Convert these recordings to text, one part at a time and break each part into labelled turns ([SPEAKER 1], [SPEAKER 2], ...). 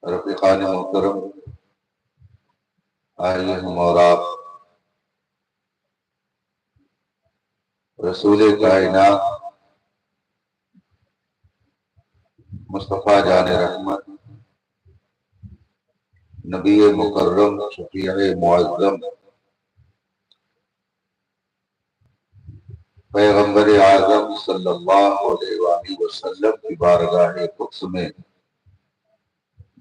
[SPEAKER 1] رفیقان محترم، آئیے ہم اور آپ رسول کائنات مصطفیٰ جان رحمت، نبی مکرم، شفیع معظم، پیغمبر اعظم صلی اللہ علیہ وآلہ وسلم کی بارگاہ قدس میں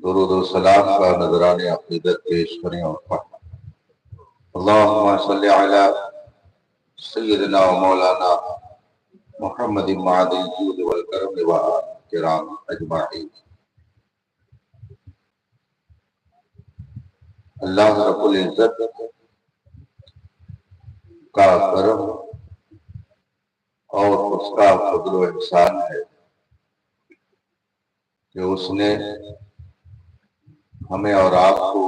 [SPEAKER 1] درود و سلام کا نذران عقیدت پیش کریں اور پڑھیں۔ اللہم صلی علی سیدنا و مولانا محمد معدن الجود والکرم وآل کرام اجمعین۔ اللہ رب العزت کا کرم اور اس کا فضل و احسان ہے کہ اس نے ہمیں اور آپ کو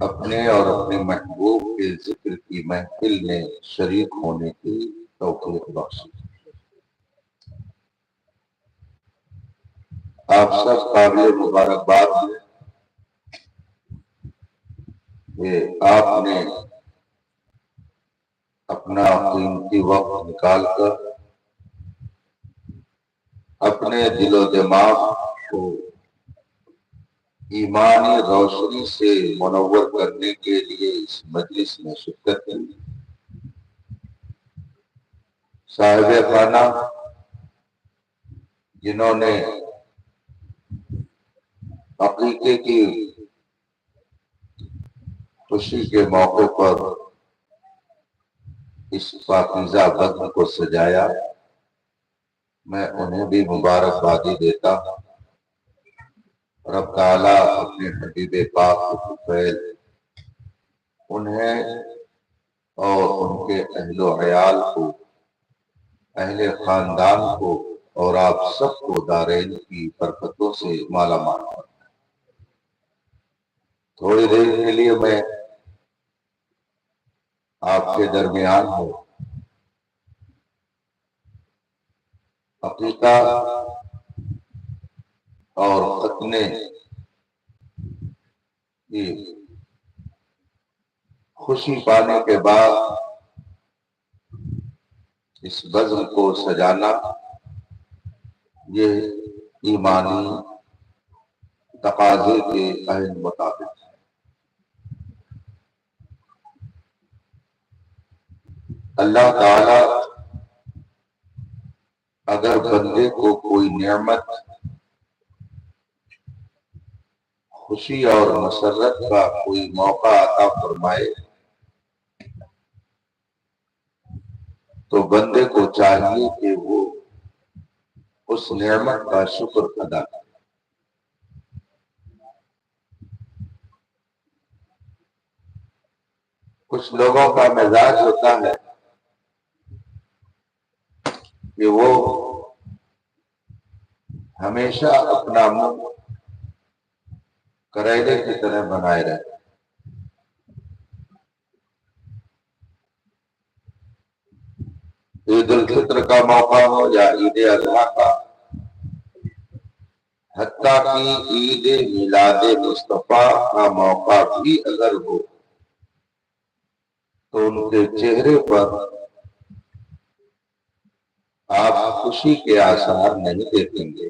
[SPEAKER 1] اپنے اور اپنے محبوب کے ذکر کی محفل میں شریک ہونے کی توفیق بخشی۔ آپ سب قابل مبارکباد ہیں کہ آپ نے اپنا قیمتی وقت نکال کر اپنے دل و دماغ کو ایمانی روشنی سے منور کرنے کے لیے اس مجلس میں شرکت کی۔ صاحب خانہ جنہوں نے عقیقے کی خوشی کے موقع پر اس پاکیزہ بزم کو سجایا، میں انہیں بھی مبارکبادی دیتا ہوں۔ رب تعالیٰ اپنے حبیب پاک کے فیض انہیں اور ان کے اہل و عیال کو، اہل خاندان کو اور آپ سب کو دارین کی برکتوں سے مالا مال کریں۔ تھوڑی دیر کے لیے میں آپ کے درمیان ہوں۔ عقیقہ اور ختنے کی خوشی پانے کے بعد اس بزم کو سجانا یہ ایمانی تقاضے کے عین مطابق ہے۔ اللہ تعالی اگر بندے کو کوئی نعمت، خوشی اور مسرت کا کوئی موقع عطا فرمائے تو بندے کو چاہیے کہ وہ اس نعمت کا شکر ادا کرے۔ کچھ لوگوں کا مزاج ہوتا ہے کہ وہ ہمیشہ اپنا منہ کریلے کی طرح بنائے رہتے۔ عید الفطر کا موقع ہو یا عید اضحیٰ کا، حتیٰ کہ عید میلاد مصطفیٰ کا موقع بھی اگر ہو تو ان کے چہرے پر آپ خوشی کے آثار نہیں دیکھیں گے،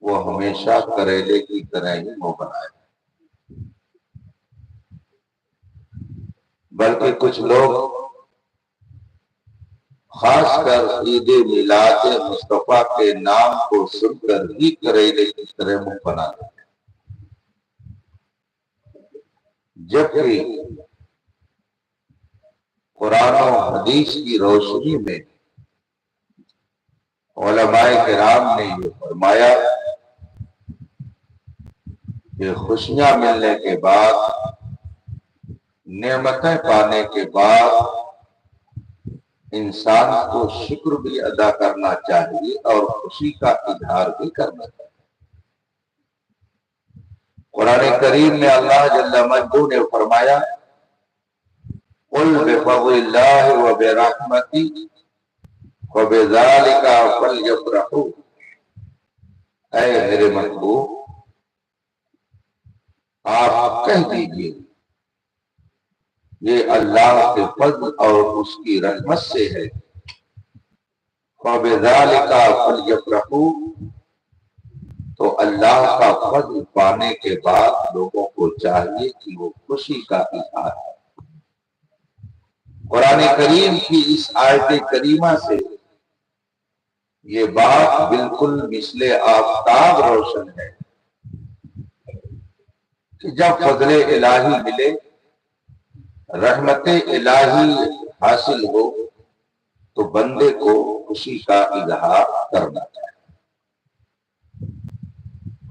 [SPEAKER 1] وہ ہمیشہ کریلے کی طرح ہی منہ بنائے۔ بلکہ کچھ لوگ خاص کر عید میلاد مصطفیٰ کے نام کو سن کر ہی کریلے کی طرح منہ بناتے ہیں، جبکہ قرآن و حدیث کی روشنی میں علماء کرام نے یہ فرمایا کہ خوشیاں ملنے کے بعد، نعمتیں پانے کے بعد انسان کو شکر بھی ادا کرنا چاہیے اور خوشی کا اظہار بھی کرنا چاہیے۔ قرآن کریم میں اللہ جل مجدہ نے فرمایا قُلْ بِفَضْلِ اللَّهِ وَبِرَحْمَتِهِ وَبِذَلِكَ فَلْيَفْرَحُوا، اے میرے محبوب آپ کہہ دیجئے یہ اللہ کے فضل اور اس کی رحمت سے ہے۔ فَبِذَلِكَ فَلْيَفْرَحُوا، تو اللہ کا فضل پانے کے بعد لوگوں کو چاہیے کہ وہ خوشی کا اظہار ہے۔ قرآن کریم کی اس آیت کریمہ سے یہ بات بالکل مثل آفتاب روشن ہے کہ جب فضل الہی ملے، رحمت الہی حاصل ہو، تو بندے کو خوشی کا اظہار کرنا چاہیے۔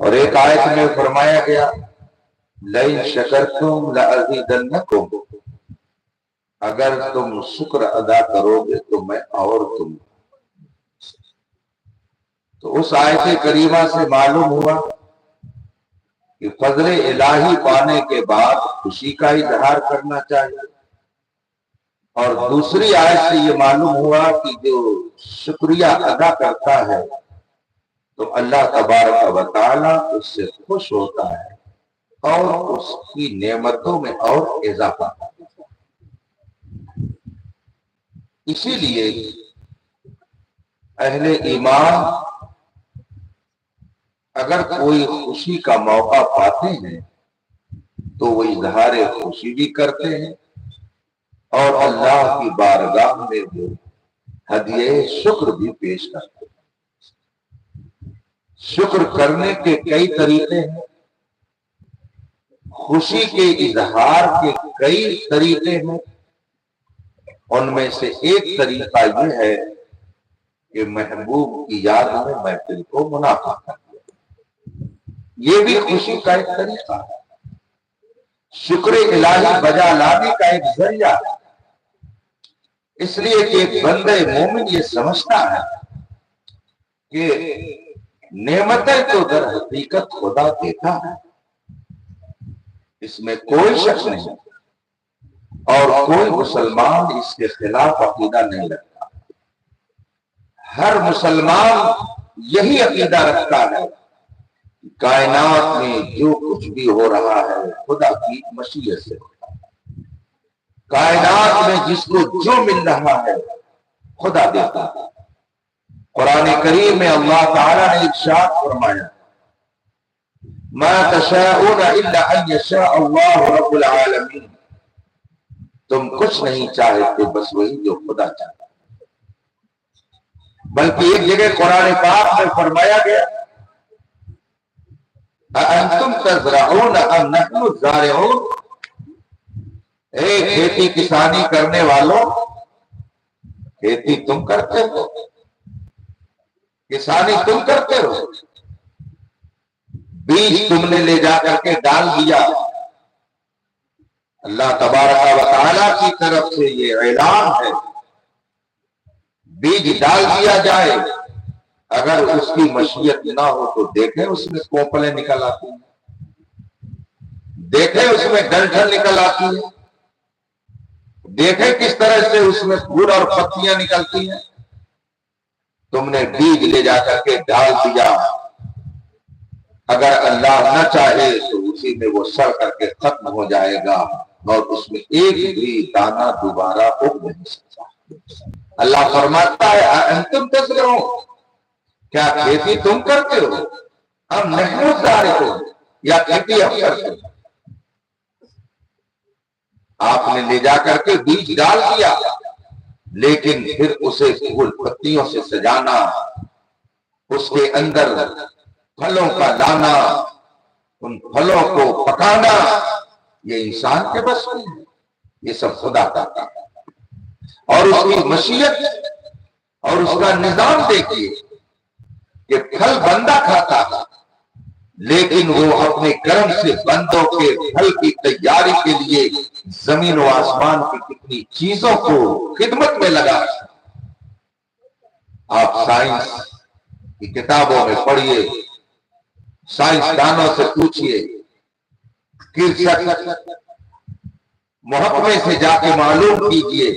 [SPEAKER 1] اور ایک آیت میں فرمایا گیا لَإِن شَكَرْتُمْ لَأَزِيدَنَّكُمْ، اگر تم شکر ادا کرو گے تو میں اور تم۔ تو اس آیت کریمہ سے معلوم ہوا کہ فضل الہی پانے کے بعد خوشی کا اظہار کرنا چاہیے، اور دوسری آیت سے یہ معلوم ہوا کہ جو شکریہ ادا کرتا ہے تو اللہ تبارک و تعالی اس سے خوش ہوتا ہے اور اس کی نعمتوں میں اور اضافہ کرتا ہے۔ اسی لیے اہل ایمان اگر کوئی خوشی کا موقع پاتے ہیں تو وہ اظہار خوشی بھی کرتے ہیں اور اللہ کی بارگاہ میں وہ ہدیہ شکر بھی پیش کرتے ہیں۔ شکر کرنے کے کئی طریقے ہیں، خوشی کے اظہار کے کئی طریقے ہیں۔ ان میں سے ایک طریقہ یہ ہے کہ محبوب کی یاد میں محفل کو منعقد کر دیا، یہ بھی خوشی کا ایک طریقہ ہے، شکر الہی بجا لانے کا ایک ذریعہ ہے۔ اس لیے کہ ایک بندہ مومن یہ سمجھتا ہے کہ نعمتیں تو در حقیقت خدا دیتا ہے، اس میں کوئی شک نہیں، اور کوئی مسلمان اس کے خلاف عقیدہ نہیں رکھتا۔ ہر مسلمان یہی عقیدہ رکھتا ہے کہ کائنات میں جو کچھ بھی ہو رہا ہے خدا کی مشیت سے ہوتا ہے، کائنات میں جس کو جو مل رہا ہے خدا دیتا ہے۔ قرآن کریم میں اللہ تعالیٰ نے ارشاد فرمایا مَا تَشَاءُونَ إِلَّا أَن يَشَاءَ اللَّهُ رَبُّ الْعَالَمِينَ، تم کچھ نہیں چاہتے بس وہی جو خدا چاہتا ہے۔ بلکہ ایک جگہ قرآن پاک میں فرمایا گیا أَأَنْتُمْ تَزْرَعُونَ أَمْ نَحْنُ الزَّارِعُونَ، اے کھیتی کسانی کرنے والوں، کھیتی تم کرتے ہو، کسانی تم کرتے ہو، بیج تم نے لے جا کر کے ڈال دیا۔ اللہ تبارک و تعالیٰ کی طرف سے یہ اعلان ہے بیج ڈال دیا جائے، اگر اس کی مشیت نہ ہو تو دیکھیں اس میں کوپلیں نکل آتی ہیں، دیکھیں اس میں ڈنٹل نکل آتی ہیں، دیکھیں کس طرح سے اس میں پھول اور پتیاں نکلتی ہیں۔ تم نے بیج لے جا کر کے ڈال دیا، اگر اللہ نہ چاہے تو اسی میں وہ سڑ کر کے ختم ہو جائے گا اور اس میں ایک بھی دانہ دوبارہ اگ نہیں سکتا۔ اللہ فرماتا ہے انتم تزرعون، کیا کھیتی تم کرتے ہو؟ ہم نحن الزارعون، یا کھیتی ہم کرتے ہو؟ آپ نے لے جا کر کے بیج ڈال دیا، لیکن پھر اسے پھول پتیوں سے سجانا، اس کے اندر پھلوں کا لانا، ان پھلوں کو پکانا، یہ انسان کے بس میں ہے، یہ سب خدا کا کام ہے۔ اور اس کی مشیت اور اس کا نظام دیکھیے کہ پھل بندہ کھاتا ہے، لیکن وہ اپنے کرم سے بندوں کے پھل کی تیاری کے لیے زمین و آسمان کی کتنی چیزوں کو خدمت میں لگا رہا ہے۔ آپ سائنس کی کتابوں میں پڑھیے، سائنسدانوں سے پوچھئے، محکمے سے جا کے معلوم کیجئے،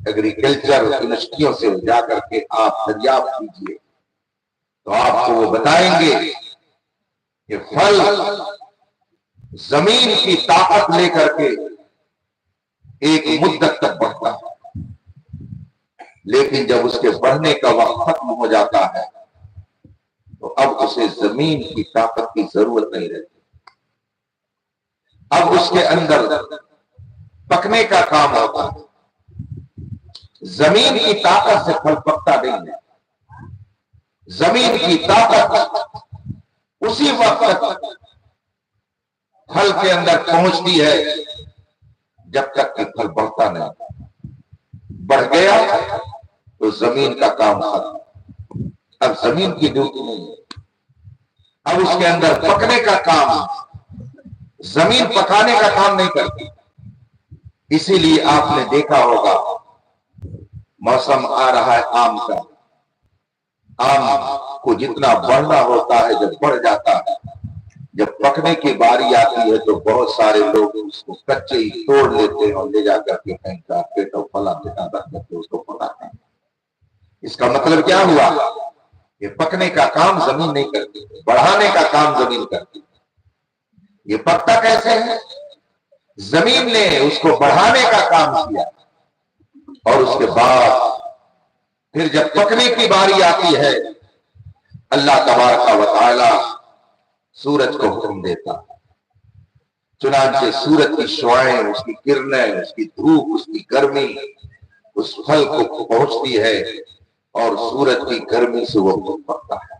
[SPEAKER 1] ایگریکلچر یونیورسٹیوں سے جا کر کے آپ دریافت کیجئے، تو آپ کو وہ بتائیں گے کہ پھل زمین کی طاقت لے کر کے ایک مدت تک بڑھتا ہے، لیکن جب اس کے بڑھنے کا وقت ختم ہو جاتا ہے تو اب اسے زمین کی طاقت کی ضرورت نہیں رہتی، اب اس کے اندر پکنے کا کام ہوتا ہے۔ زمین کی طاقت سے پھل پکتا نہیں ہے، زمین کی طاقت اسی وقت تک پھل کے اندر پہنچتی ہے جب تک کہ پھل بڑھتا نہیں، بڑھ گیا تو زمین کا کام ختم، اب زمین کی ڈیوٹی نہیں ہے، اب اس کے اندر پکنے کا کام، زمین پکانے کا کام نہیں کرتی۔ اسی لیے آپ نے دیکھا ہوگا موسم آ رہا ہے آم کا، آم کو جتنا بڑھنا ہوتا ہے جب بڑھ جاتا ہے، جب پکنے کی باری آتی ہے تو بہت سارے لوگ اس کو کچے ہی توڑ لیتے ہیں اور لے جا کر کے کہیں کارپیٹ اور پھلا رکھ کر کے اس کو پکاتے ہیں۔ اس کا مطلب کیا ہوا کہ پکنے کا کام زمین نہیں کرتی، بڑھانے کا کام زمین کرتی۔ یہ پکتا کیسے ہے؟ زمین نے اس کو بڑھانے کا کام کیا، اور اس کے بعد پھر جب پکنے کی باری آتی ہے اللہ تبارک و تعالی سورج کو حکم دیتا، چنانچہ سورج کی شعاعیں، اس کی کرنیں، اس کی دھوپ، اس کی گرمی اس پھل کو پہنچتی ہے اور سورج کی گرمی سے وہ پھل پکتا ہے۔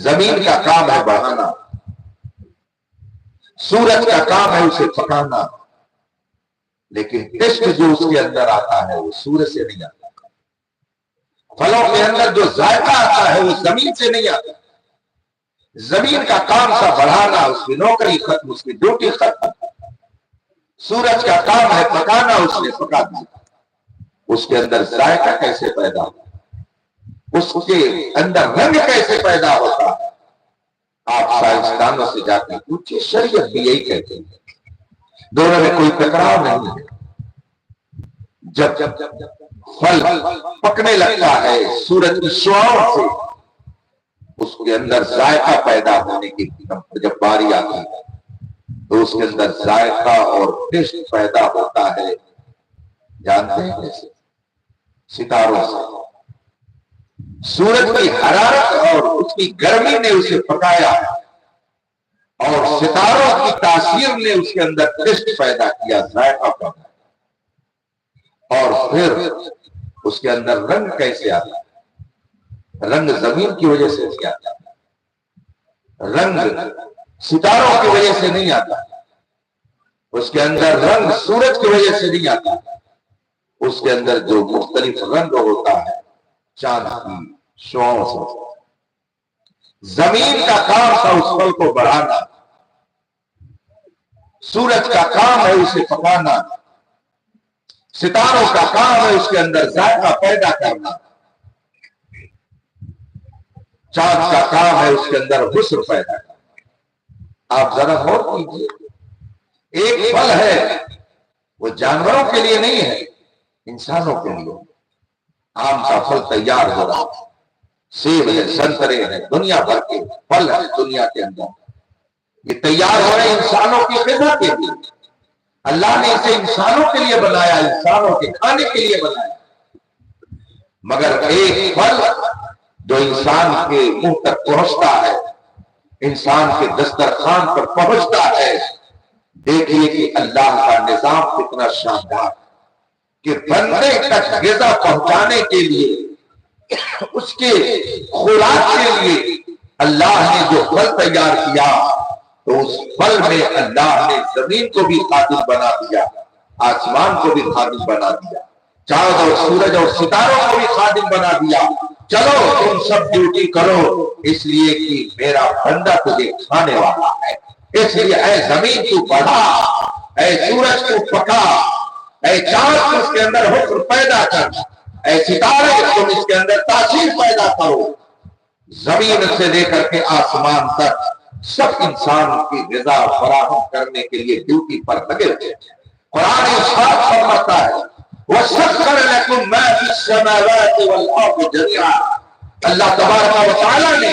[SPEAKER 1] زمین کا کام ہے بڑھانا، سورج کا کام ہے اسے پکانا، لیکن ٹیسٹ جو اس کے اندر آتا ہے وہ سورج سے نہیں آتا، پھلوں کے اندر جو ذائقہ آتا ہے وہ زمین سے نہیں آتا۔ زمین کا کام تھا بڑھانا، اس کی نوکری ختم، اس کی ڈیوٹی ختم۔ سورج کا کام ہے پکانا، اس نے پکا دیا۔ اس کے اندر ذائقہ کیسے پیدا ہوتا، اس کے اندر رنگ کیسے پیدا ہوتا ہے؟ آپ سائنسدانوں سے جا کے پوچھیں، شریعت بھی یہی کہتے ہیں، دونوں میں کوئی ٹکراؤ نہیں ہے۔ جب پھل پکنے لگتا ہے سورج کی شعاعوں سے، اس کے اندر ذائقہ پیدا ہونے کی جب باری آتی ہے تو اس کے اندر ذائقہ اور ٹیسٹ پیدا ہوتا ہے، جانتے ہیں کیسے؟ ستاروں سے۔ سورج کی حرارت اور اس کی گرمی نے اسے پکایا، اور ستاروں کی تاثیر نے اس کے اندر ٹیسٹ پیدا کیا، ذائقہ پیدا، اور پھر اس کے اندر رنگ کیسے آتا ہے؟ رنگ زمین کی وجہ سے نہیں آتا، رنگ ستاروں کی وجہ سے نہیں آتا، اس کے اندر رنگ سورج کی وجہ سے نہیں آتا، اس کے اندر جو مختلف رنگ ہوتا ہے چاند کی شعاعوں سے۔ زمین کا کام تھا اس پھل کو بڑھانا، سورج کا کام ہے اسے پکانا، ستاروں کا کام ہے اس کے اندر ذائقہ پیدا کرنا، چاند کا کام ہے اس کے اندر حسن پیدا کرنا۔ آپ ذرا غور کیجیے، ایک پھل ہے وہ جانوروں کے لیے نہیں ہے، انسانوں کے لیے۔ آم کا پھل تیار ہو رہا ہے، سیب ہے، سنترے ہیں، دنیا بھر کے پھل ہے دنیا کے اندر، یہ تیار ہو رہے انسانوں کی غذا کے لیے۔ اللہ نے اسے انسانوں کے لیے بنایا، انسانوں کے کھانے کے لیے بنایا، مگر ایک پھل جو انسان کے منہ تک پہنچتا ہے، انسان کے دسترخوان پر پہنچتا ہے، دیکھیے کہ اللہ کا نظام کتنا شاندار کہ بندے تک غذا پہنچانے کے لیے، اس کے خوراک کے لیے اللہ نے جو پھل تیار کیا، تو اس پھل میں اللہ نے زمین کو بھی خادم بنا دیا، آسمان کو بھی خادم بنا دیا، چاند اور سورج اور ستاروں کو بھی خادم بنا دیا۔ چلو تم سب ڈیوٹی کرو، اس لیے کہ میرا بندہ تجھے کھانے والا ہے۔ اس لیے اے زمین تو بڑھا، اے سورج کو پکا، اے چاند تم اس کے اندر حسن پیدا کر، اے ستارے تم اس کے اندر تاثیر پیدا کرو۔ زمین سے لے کر کے آسمان تک سب انسان کی غذا فراہم کرنے کے لیے ڈیوٹی پر لگے ہوئے۔ قرآن ارشاد فرماتا ہے وَسَخَّرَ لَكُم مَّا فِي السَّمَاوَاتِ وَالْأَرْضِ جَمِيعًا، اللہ تبارک و تعالیٰ نے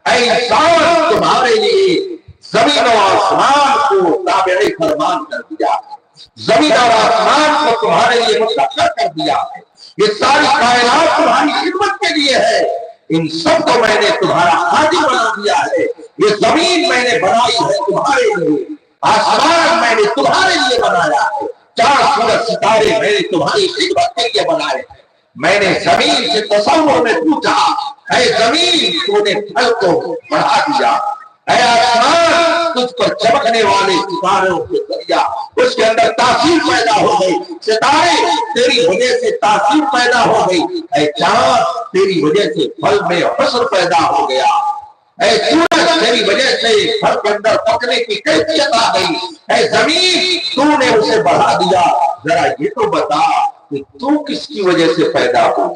[SPEAKER 1] اے انسان تمہارے لیے زمین و آسمان کو تابع فرمان کر دیا ہے، زمین اور آسمان کو تمہارے لیے مسخر کر دیا ہے، یہ ساری کائنات تمہاری خدمت کے لیے ہے، ان سب کو میں نے تمہارا خادم بنا دیا ہے، یہ زمین میں نے بنائی ہے تمہارے لیے، آسمان میں نے تمہارے لیے بنایا ہے، چار سورج ستارے میں نے تمہاری خدمت کے لیے بنائے ہیں۔ میں نے زمین سے تصور میں پوچھا، اے زمین تو نے پھل کو بڑھا دیا، اے آسمان تجھ پر چمکنے والے ستاروں کے ذریعہ اس کے اندر تاثیر پیدا ہو گئی، ستارے تیری وجہ سے تاثیر پیدا ہو گئی، اے چاند تیری وجہ سے پھل میں حسن پیدا ہو گیا، اے سورج تیری وجہ سے پھل کے اندر پکنے کی کیفیت آ گئی، اے زمین تو نے اسے بڑھا دیا، ذرا یہ تو بتا کہ تو کس کی وجہ سے پیدا ہوا،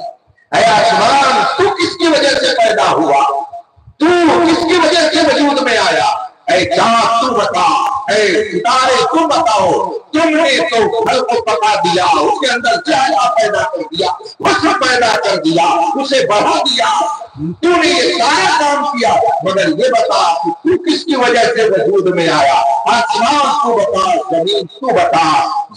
[SPEAKER 1] اے آسمان تو کس کی وجہ سے پیدا ہوا، تو کس کی وجہ سے وجود میں آیا، اے چاند تو بتا، اے ستارے تم بتاؤ، تم نے تو پھل کو پکا دیا، اس کے اندر چہرہ پیدا کر دیا، حسن پیدا کر دیا، اسے بڑھا دیا، تو نے یہ سارا کام کیا، مگر یہ بتا کہ تو کس کی وجہ سے وجود میں آیا، آسمان تو بتا، زمین تو بتا،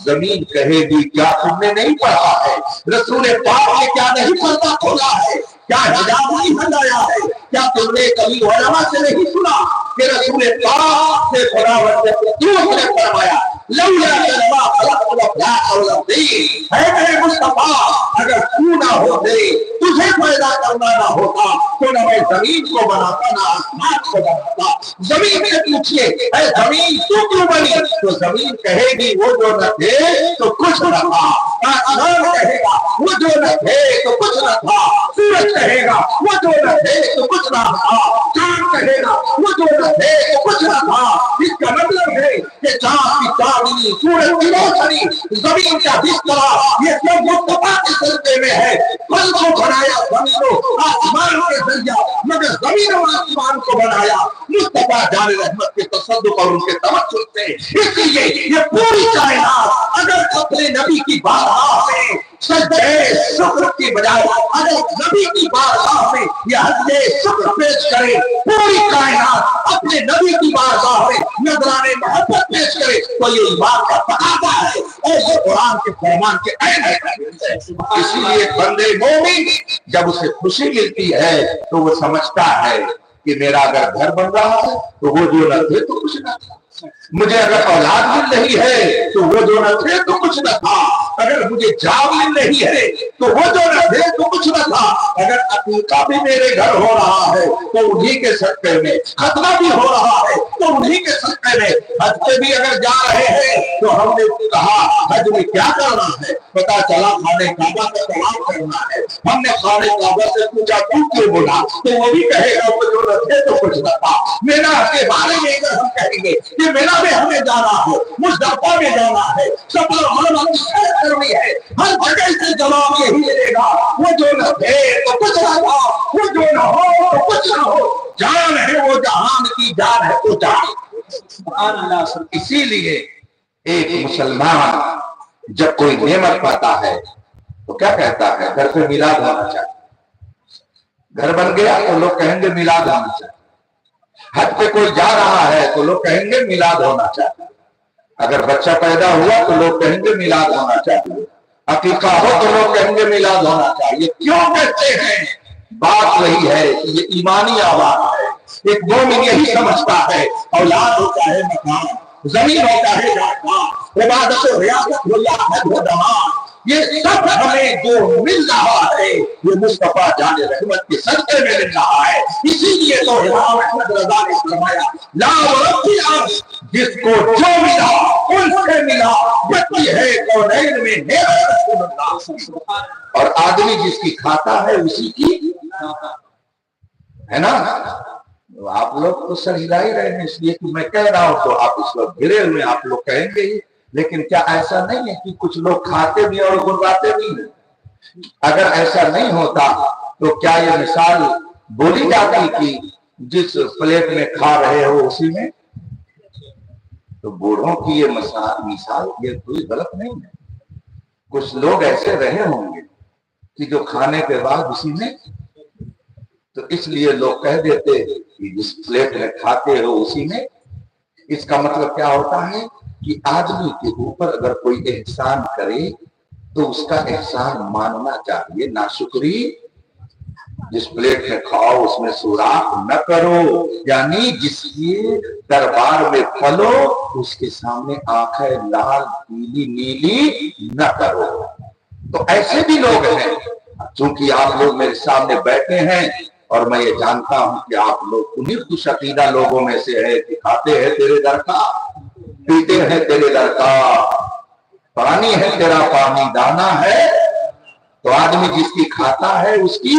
[SPEAKER 1] زمین کہے گی کیا تم نے نہیں پڑھا ہے، رسول پاک نے کیا نہیں پردہ کھولا ہے، کیا حجاب نہیں ہٹایا ہے، کیا تم نے کبھی علماء سے نہیں سنا کہ رسول پاک سے خداوند نے کیوں نے فرمایا لولا کلمہ خلق الافلاق والارضین، اے میرے مصطفیٰ اگر تو نہ ہوتے، تجھے پیدا کرنا نہ ہوتا تو نہ میں زمین کو بناتا نہ آسمان کو بناتا، زمین سے پوچھئے اے زمین تو کیوں بنی، تو زمین کہے گی وہ جو نہ تھے تو کچھ نہ تھا، آسمان کہے گا وہ جو نہ تھے تو کچھ نہ تھا، سورج کہے گا وہ جو نہ تھے تو کچھ نہ تھا، چاند کہے گا وہ جو نہ تھے تو کچھ نہ تھا، اس کا مطلب ہے کہ چاند کی چاندنی، سورج کی روشنی، زمین کا بستر، یہ سب مصطفیٰ کے سلسلے میں ہے، پھل کو بنایا زمین و آسمان کے ذریعہ، مگر زمین و آسمان کو بنایا مصطفیٰ جان رحمت کے تصدق اور ان کے توسل سے، اس لیے یہ پوری کائنات اگر اپنے نبی کی بارگاہ میں سجدے شکر کی بجائے اگر نبی کی بارگاہ میں یہ حجے شکر پیش کرے، پوری کائنات اپنے نبی کی بارگاہ میں نذرانے محبت پیش کرے تو یہ ایمان کا تقاضا ہے، ایسے قرآن کے فرمان کے عین ہے۔ اسی لیے بندے مومن جب اسے خوشی ملتی ہے تو وہ سمجھتا ہے کہ میرا اگر گھر بن رہا ہے تو وہ جو نہ تھے تو کچھ نہ تھا، مجھے اگر اولاد مل رہی ہے تو وہ جو نہ تھے تو کچھ نہ تھا، اگر مجھے جاب مل رہی ہے تو وہ جو نہ تھے تو کچھ نہ تھا، اگر عقیقہ بھی میرے گھر ہو رہا ہے تو انہی کے صدقے میں، ختنہ بھی ہو رہا ہے تو انہی کے صدقے میں، حج پہ بھی اگر جا رہے ہیں تو ہم نے کہا حج میں کیا کرنا ہے، پتا چلا خانہ کعبہ کا طواف کرنا ہے، ہم نے خانہ کعبہ سے پوچھا تو کیوں بولا، تو وہ بھی کہے گا وہ جو نہ تھے تو کچھ نہ تھا۔ مینا کے بارے میں اگر ہم کہیں گے کہ مینا میں ہمیں جانا ہے، مزدلفہ میں جانا ہے، صفا اور مروا کی سیر کرنی ہے، ہر جگہ سے جواب یہی ملے گا وہ جو نہ تھے تو کچھ نہ تھا، وہ جو نہ ہو تو کچھ نہ ہو، جان ہے وہ جہان کی جان ہے تو جان۔ سبحان اللہ۔ اسی لیے ایک مسلمان جب کوئی نعمت پاتا ہے تو کیا کہتا ہے، گھر پہ میلاد ہونا چاہیے، گھر بن گیا تو لوگ کہیں گے میلاد ہونا چاہیے، حج پہ کوئی جا رہا ہے تو لوگ کہیں گے میلاد ہونا چاہیے، اگر بچہ پیدا ہوا تو لوگ کہیں گے میلاد ہونا چاہیے، عقیقہ ہو تو لوگ کہیں گے میلاد ہونا چاہیے۔ کیوں کہتے ہیں؟ بات وہی ہے کہ یہ ایمانی آواز ہے، ایک مومن یہی سمجھتا ہے اولاد ہوتا ہے مکان، زمین ہوتا ہے جائیداد، عبادت و ریاضت ہو یا حج و دمان، یہ سب ہمیں جو مل رہا ہے یہ مصطفیٰ جان رحمت کے صدقے میں مل رہا ہے۔ اسی لیے تو امام احمد رضا نے فرمایا لا ورب الارض، جس کو جو ملا ان سے ملا، بچی ہے کونین میں نعمت رسول اللہ، اور آدمی جس کی کھاتا ہے اسی کی ہے نا۔ آپ لوگ تو سر ہلا ہی رہے ہیں، اس لیے کہ میں کہہ رہا ہوں تو آپ اس وقت گرے ہوئے آپ لوگ کہیں گے ہی، لیکن کیا ایسا نہیں ہے کہ کچھ لوگ کھاتے بھی اور گنواتے بھی ہیں؟ اگر ایسا نہیں ہوتا تو کیا یہ مثال بولی جاتی کہ جس پلیٹ میں کھا رہے ہو اسی میں؟ تو بوڑھوں کی یہ مثال یہ کوئی غلط نہیں ہے، کچھ لوگ ایسے رہے ہوں گے کہ جو کھانے کے بعد اسی میں، تو اس لیے لوگ کہہ دیتے کہ جس پلیٹ میں کھاتے ہو اسی میں اس کا مطلب کیا ہوتا ہے کہ آدمی کے اوپر اگر کوئی احسان کرے تو اس کا احسان ماننا چاہیے، ناشکری جس پلیٹ میں کھاؤ اس میں سوراخ نہ کرو، یعنی جس کے دربار میں پھلو اس کے سامنے آنکھیں لال پیلی نیلی نہ کرو۔ تو ایسے بھی لوگ ہیں، چونکہ آپ لوگ میرے سامنے بیٹھے ہیں اور میں یہ جانتا ہوں کہ آپ لوگ انہیں خوش عقیدہ لوگوں میں سے ہے کہ کھاتے ہیں تیرے در کا، پیتے ہیں تیرے در کا، پانی ہے تیرا پانی دانا ہے، تو آدمی جس کی کھاتا ہے اس کی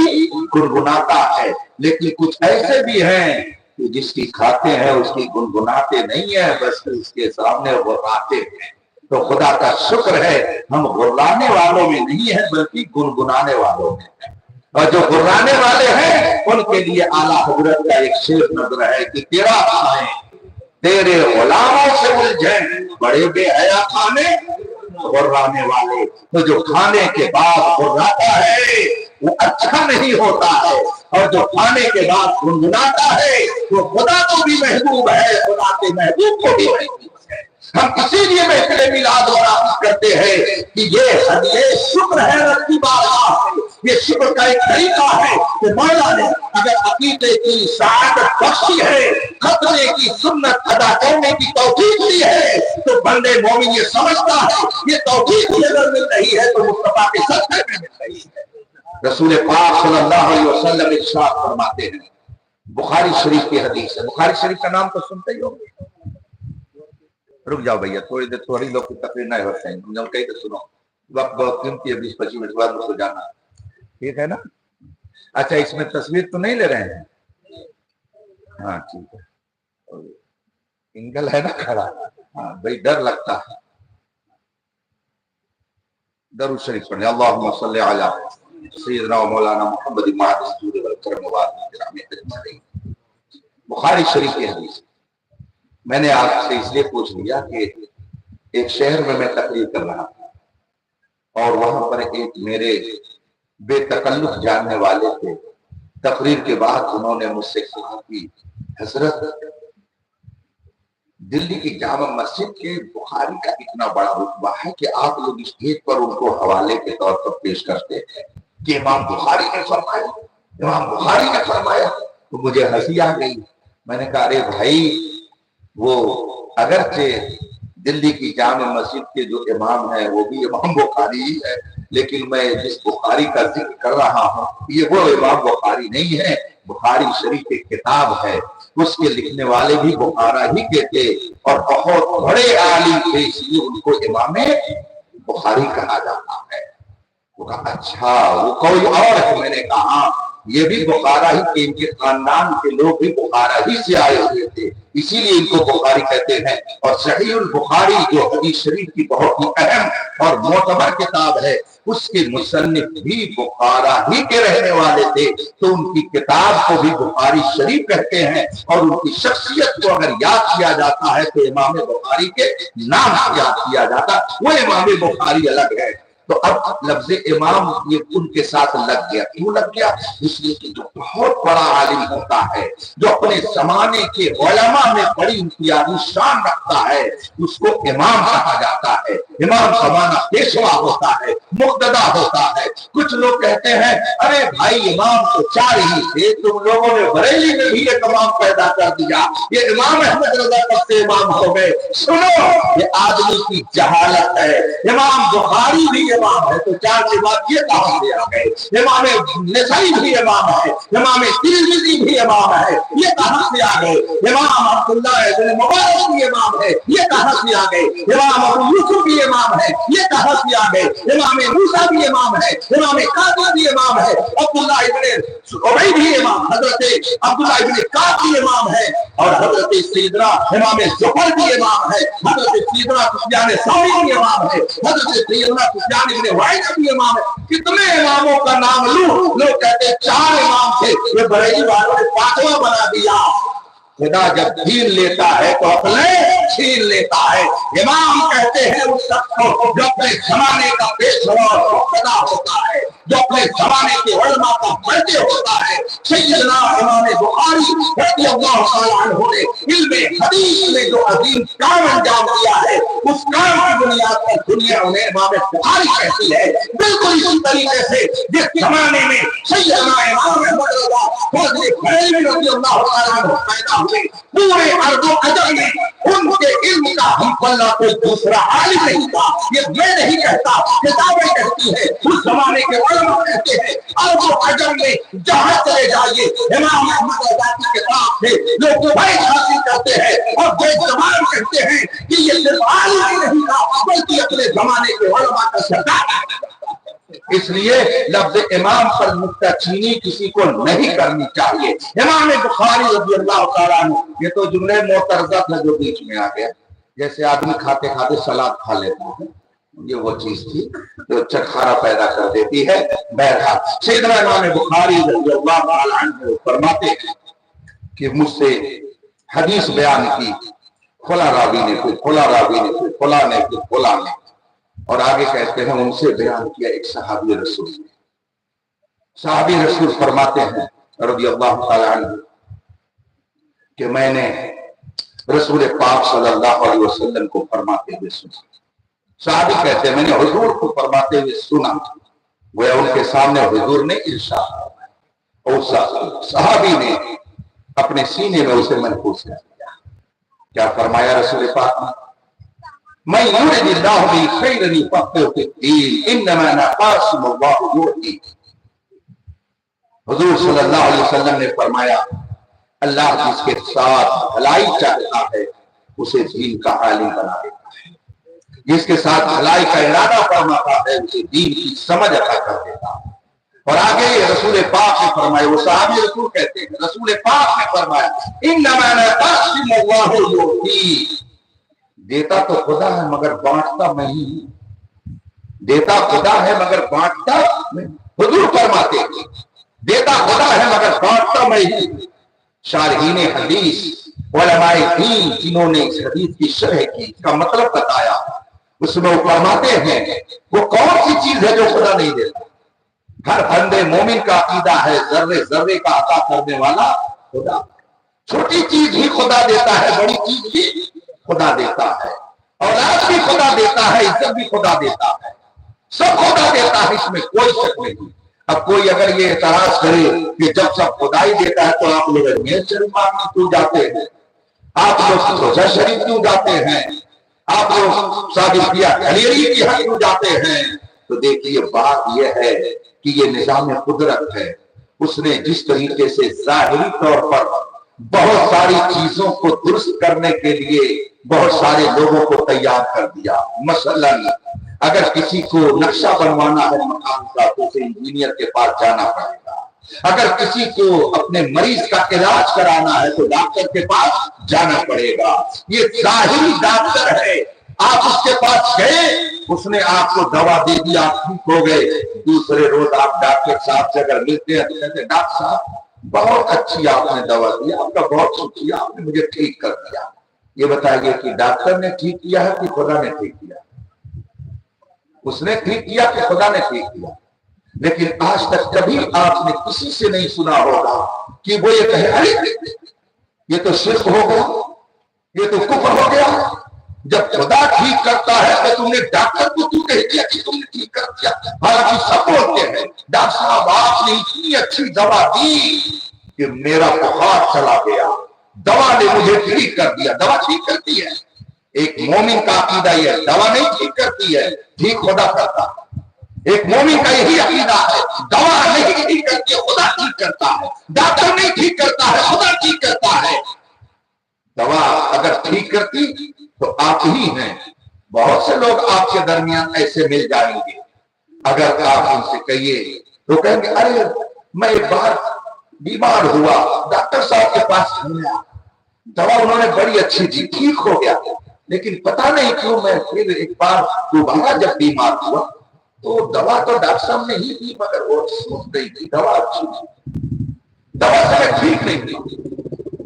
[SPEAKER 1] گنگناتا ہے۔ لیکن کچھ ایسے بھی ہیں کہ جس کی کھاتے ہیں اس کی گنگناتے نہیں ہیں، بس اس کے سامنے غراتے ہیں۔ تو خدا کا شکر ہے ہم غرانے والوں میں نہیں ہیں بلکہ گنگنانے والوں میں ہیں، اور جو غرانے والے ہیں ان کے لیے اعلیٰ حضرت کا ایک شعر نظر ہے کہ تیرا کھائیں تیرے غلاموں سے الجھیں بڑے بے حیا کھانے غرانے والے۔ تو جو کھانے کے بعد غراتا ہے وہ اچھا نہیں ہوتا ہے، اور جو کھانے کے بعد گنگناتا ہے وہ خدا کو بھی محبوب ہے، خدا کے محبوب کو بھی محبوب ہے۔ ہم اسی لیے محفل میلاد کرتے ہیں کہ یہ شکر ہے رب کی بارگاہ سے، یہ شکر کا ایک طریقہ ہے کہ مولا نے اگر عقیدے کی سعادت بخشی ہے، خطرے کی سنت ادا کرنے کی توفیق دی ہے، تو بندے مومن یہ سمجھتا ہے یہ توفیق ہی اگر مل رہی ہے تو مصطفیٰ کے صدقے میں مل رہی ہے۔ رسول پاک صلی اللہ علیہ وسلم ارشاد فرماتے ہیں، بخاری شریف کی حدیث ہے، بخاری شریف کا نام تو سنتے ہی ہو۔ رک جاؤ بھیا تھوڑی دیر، تھوڑی لوگ کی تقریر نہ ہو جائیں، تم کہیں تو سنو، وقت بہت قیمتی ہے، 20-25 منٹ بعد مجھ کو جانا، ٹھیک ہے نا؟ اچھا اس میں تصویر تو نہیں لے رہے ہیں؟ ہاں ٹھیک ہے، انگل ہے نا کھڑا، ہاں بھائی ڈر لگتا ہے۔ درود شریف پڑھیں، اللہم صلی علی سیدنا و مولانا محمد بخاری شریف کی حدیث۔ میں نے آپ سے اس لیے پوچھ لیا کہ ایک شہر میں تقریر کر رہا تھا اور وہاں پر ایک میرے بے تکلف جاننے والے تھے۔ تقریر کے بعد انہوں نے مجھ سے کہا کہ حضرت دلی کی جامع مسجد کے بخاری کا اتنا بڑا رتبہ ہے کہ آپ لوگ اسٹیج پر ان کو حوالے کے طور پر پیش کرتے ہیں کہ امام بخاری نے فرمایا، امام بخاری نے فرمایا۔ تو مجھے ہنسی آ گئی، میں نے کہا ارے بھائی وہ اگرچہ دلی کی جامع مسجد کے جو امام ہیں وہ بھی امام بخاری ہی ہے، لیکن میں جس بخاری کا ذکر کر رہا ہوں یہ وہ امام بخاری نہیں ہے، بخاری شریف ایک کتاب ہے، اس کے لکھنے والے بھی بخارا ہی کے تھے اور بہت بڑے عالم تھے، اس لیے ان کو امام بخاری کہا جاتا ہے۔ وہ کہا اچھا وہ کوئی اور ہے؟ میں نے کہا یہ بھی بخارا ہی کے، ان کے خاندان کے لوگ بھی بخارا ہی سے آئے ہوئے تھے، اسی لیے ان کو بخاری کہتے ہیں۔ اور صحیح البخاری جو حدیث شریف کی بہت ہی اہم اور معتبر کتاب ہے، اس کے مصنف بھی بخارا ہی کے رہنے والے تھے، تو ان کی کتاب کو بھی بخاری شریف کہتے ہیں، اور ان کی شخصیت کو اگر یاد کیا جاتا ہے تو امام بخاری کے نام سے یاد کیا جاتا، وہ امام بخاری الگ ہے۔ تو اب لفظ امام یہ ان کے ساتھ لگ گیا، کیوں لگ گیا؟ اس لیے کہ جو بہت بڑا عالم ہوتا ہے، جو اپنے زمانے کے علماء میں بڑی امتیازی شان رکھتا ہے، اس کو امام کہا جاتا ہے۔ امام زمانہ پیشوا ہوتا ہے، مقتدا ہوتا ہے۔ کچھ لوگ کہتے ہیں ارے بھائی امام تو 4 ہی تھے، تم لوگوں نے بریلی میں بھی ایک امام پیدا کر دیا، یہ امام احمد رضا کب سے امام ہو گئے؟ سنو یہ آدمی کی جہالت ہے۔ امام بخاری بھی امام ہے تو 4 کے بعد یہ کہاں سے آ گئے؟ امام نسائی بھی امام ہے، امام ترمذی بھی امام ہے، یہ کہاں سے آ گئے؟ امام عبداللہ ابن مبارک بھی امام ہے، یہ کہاں سے آ گئے؟ امام ابو یوسف بھی امام ہے، یہ کہاں سے آ گئے؟ امام موسیٰ بھی امام ہے، امام قاسم بھی امام ہے، عبداللہ ابن عبید بھی امام، حضرت عبداللہ ابن کعب بھی امام ہے، اور حضرت سیدنا امام زفر بھی امام ہے، حضرت سیدنا سفیان ثوری بھی امام ہے، حضرت سیدنا سفیان ابن وائل بھی امام ہے۔ کتنے اماموں کا نام لوں؟ لوگ کہتے ہیں 4 امام تھے، یہ بریلی والوں نے 5واں بنا دیا۔ خدا جب دین لیتا ہے تو عقلیں چھین لیتا ہے۔ امام کہتے ہیں اس شخص کو جو اپنے زمانے کا پیشوا اور مقتدا ہوتا ہے، جو اپنے زمانے کے علماء کا مرد ہوتا ہے۔ سیدنا امام بخاری رضی اللہ تعالیٰ عنہ نے علم حدیث میں جو عظیم کام انجام دیا ہے، اس کام کی بنیاد پر دنیا انہیں امام بخاری کہتی ہے۔ بالکل اسی طریقے سے جس زمانے میں سیدنا امام احمد رضا بریلوی رضی اللہ تعالیٰ عنہ پیدا ہوئے، پورے عرب و عجم میں ان کے علم کا ہم پلہ کوئی دوسرا عالم نہیں تھا۔ یہ میں نہیں کہتا، کتابیں کہتی ہے، اس زمانے کے علماء کہتے ہیں۔ عرب و عجم میں جہاں چلے جائیے امام احمد رضا کی کتاب سے لوگ فیض حاصل کرتے ہیں، اور بے زبان کہتے ہیں کہ یہ صرف عالم ہی نہیں تھا بلکہ اپنے زمانے کے علماء کا سردار ہے۔ اس لیے لفظ امام پر نکتہ چینی کسی کو نہیں کرنی چاہیے۔ امام بخاری رضی اللہ تعالیٰ عنہ، یہ تو جملے معترضہ تھا جو بیچ میں آ گیا، جیسے آدمی کھاتے کھاتے سلاد کھا لیتا ہے، یہ وہ چیز تھی جو چٹخارا پیدا کر دیتی ہے۔ بہرحال سیدنا امام بخاری رضی اللہ تعالیٰ عنہ فرماتے ہیں کہ مجھ سے حدیث بیان کی فلاں راوی نے، پھر فلاں راوی نے، پھر فلاں نے، پھر فلاں نے، اور آگے کہتے ہیں ان سے بیان کیا ایک صحابی رسول نے۔ صحابی رسول فرماتے ہیں رضی اللہ تعالیٰ عنہ کہ میں نے رسول پاک صلی اللہ علیہ وسلم کو فرماتے ہوئے سنا۔ صحابی کہتے ہیں میں نے حضور کو فرماتے ہوئے سنا، گویا ان کے سامنے حضور نے ارشاد فرمایا، اور صحابی نے اپنے سینے میں اسے محفوظ کر دیا۔ کیا فرمایا رسول پاک نے؟ میں یرد اللہ بی خیرا یفقہہ فی الدین انما انا قاسم اللہ یؤتی۔ حضور صلی اللہ علیہ وسلم نے فرمایا اللہ جس کے ساتھ بھلائی چاہتا ہے اسے دین کا عالم بنا دیتا ہے، جس کے ساتھ بھلائی کا ارادہ فرماتا ہے اسے دین کی سمجھ عطا کر دیتا ہے۔ اور آگے رسول پاک نے فرمایا، وہ صحابی رسول کہتے ہیں رسول پاک نے فرمایا انما انا قاسم اللہ یؤتی، دیتا تو خدا ہے مگر بانٹتا میں ہی، دیتا خدا ہے مگر بانٹتا میں۔ حضور فرماتے ہیں دیتا خدا ہے مگر بانٹتا میں ہی۔ شارحین حدیث علماء دین جنہوں نے اس حدیث کی شرح کی، اس کا مطلب بتایا، اس میں وہ فرماتے ہیں وہ کون سی چیز ہے جو خدا نہیں دیتا؟ ہر بندے مومن کا عقیدہ ہے ذرے ذرے کا عطا کرنے والا خدا، چھوٹی چیز ہی خدا دیتا ہے، بڑی چیز بھی خدا دیتا ہے، اولاد بھی خدا دیتا ہے، عزت بھی خدا دیتا ہے، سب خدا دیتا ہے، اس میں کوئی شک نہیں۔ اب کوئی اگر یہ اعتراض کرے کہ جب سب خدا ہی دیتا ہے تو آپ لوگ اجمیر شریف مانگنے کیوں جاتے ہیں، آپ لوگ روزہ شریف کیوں جاتے ہیں، آپ لوگ صادقیہ حریری کی حق کیوں جاتے ہیں؟ تو دیکھیے بات یہ ہے کہ یہ نظام قدرت ہے، اس نے جس طریقے سے ظاہری طور پر بہت ساری چیزوں کو درست کرنے کے لیے بہت سارے لوگوں کو تیار کر دیا۔ مثلاً اگر کسی کو نقشہ بنوانا ہے مکان کا تو اسے انجینئر کے پاس جانا پڑے گا، اگر کسی کو اپنے مریض کا علاج کرانا ہے تو ڈاکٹر کے پاس جانا پڑے گا۔ یہ ظاہری ڈاکٹر ہے، آپ اس کے پاس گئے، اس نے آپ کو دوا دے دی، آپ ٹھیک ہو گئے، دوسرے روز آپ ڈاکٹر صاحب سے اگر ملتے ہیں تو کہتے ہیں ڈاکٹر صاحب بہت اچھی آپ نے دوا دی، آپ کا بہت شکریہ، آپ نے مجھے ٹھیک کر دیا۔ یہ بتائیے کہ ڈاکٹر نے ٹھیک کیا ہے کہ خدا نے ٹھیک کیا؟ اس نے ٹھیک کیا کہ خدا نے ٹھیک کیا؟ لیکن آج تک کبھی آپ نے کسی سے نہیں سنا ہوگا کہ وہ یہ کہے ارے یہ تو شرک ہو گیا، یہ تو کفر ہو گیا۔ جب خدا ٹھیک کرتا ہے تو تم نے ڈاکٹر کو کیوں کہہ دیا کہ تم نے ٹھیک کر دیا؟ حالانکہ سب بولتے ہیں ڈاکٹر صاحب آپ نے اتنی اچھی دوا دی کہ میرا بخار چلا گیا، دوا نے مجھے ٹھیک کر دیا۔ دوا ٹھیک کرتی ہے؟ ایک مومن کا عقیدہ یہ ہے دوا نہیں ٹھیک کرتی ہے، ٹھیک خدا کرتا ہے۔ ایک مومن کا یہی عقیدہ ہے دوا نہیں ٹھیک کرتی ہے، خدا ٹھیک کرتا ہے۔ ڈاکٹر نہیں ٹھیک کرتا ہے، خدا ٹھیک کرتا ہے۔ دوا اگر ٹھیک کرتی تو آپ ہی ہیں، بہت سے لوگ آپ کے درمیان ایسے مل جائیں گے، اگر آپ ان سے کہیے تو کہیں گے ارے میں ایک بار بیمار ہوا، ڈاکٹر صاحب کے پاس گیا، دوا انہوں نے بڑی اچھی دی، ٹھیک ہو گیا، لیکن پتہ نہیں کیوں میں پھر ایک بار دوبارہ جب بیمار ہوا تو دوا تو ڈاکٹر صاحب نے ہی دی مگر وہ سوچ نہیں تھی، دوا اچھی تھی، دوا سے میں ٹھیک نہیں تھی۔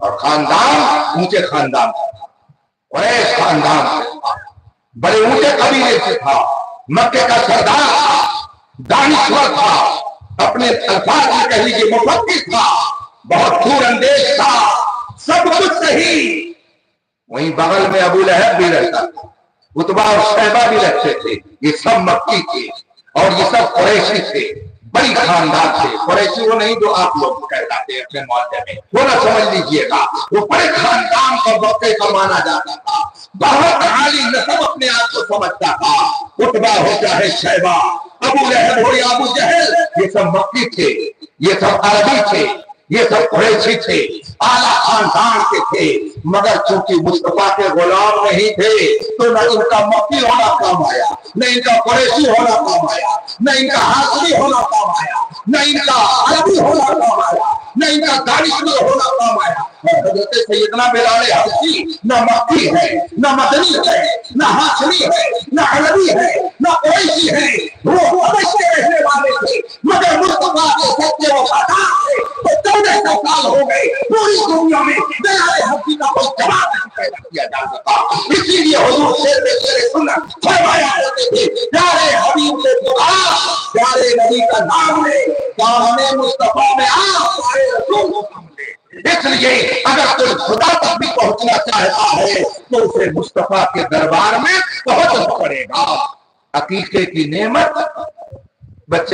[SPEAKER 1] اور خاندان اونچے خاندان تھا، قریش خاندان تھا، بڑے اونچے قبیلے سے تھا، مکے کا سردار تھا، دانشور تھا، اپنے الفاظ میں کہہ لیجیے مفکر تھا، بہت دور اندیش تھا، سب کچھ صحیح۔ وہیں بغل میں ابو لہب بھی رہتا تھا، عتبہ اور شیبہ بھی رہتے تھے، یہ سب مکی تھے اور یہ سب قریشی تھے، بڑی خاندان تھے۔ قریشی وہ نہیں جو آپ لوگ کہلاتے ہیں اپنے معاشرے میں، وہ نہ سمجھ لیجیے گا، وہ بڑے خاندان کا واقعے کا مانا جاتا تھا، بہت عالی نسب اپنے آپ کو سمجھتا تھا۔ عتبہ ہو چاہے شیبہ، ابو لہب ہو یا ابو جہل، یہ سب مکی تھے، یہ سب عربی تھے، یہ سب قریشی تھے، اعلیٰ خاندان کے تھے، مگر چونکہ مصطفیٰ کے غلام نہیں تھے تو نہ ان کا مکی ہونا کام آیا، نہ ان کا قریشی ہونا کام آیا، نہ ان کا ہاشمی ہونا کام آیا، نہ ان کا عربی ہونا کام آیا، نہ ان کا دانشور ہونا کام آیا۔ حضرت سیدنا بلال حبشی نہ مکی ہے، نہ مدنی ہے، نہ ہاشمی ہے، نہ عربی ہے، نہ قریشی ہے، وہ حبش کے رہنے والے تھے، مگر مصطفیٰ کے سچے وفادار تھے۔ تو 1400 سال ہو گئے، پوری دنیا میں بلال حبشی کا کوئی جواب نہیں پیدا کیا جا سکا، اسی لیے حضور شیر سنت فرمایا کرتے تھے، پیارے حبیب سے پکار، پیارے نبی کا نام لے، دامن مصطفیٰ میں آ، پیارے رسول کو سامنے۔ اس لیے اگر کوئی خدا تک بھی پہنچنا چاہتا ہے تو اسے مصطفیٰ کے دربار میں پہنچنا پڑے گا۔ عقیقے کی نعمت بچے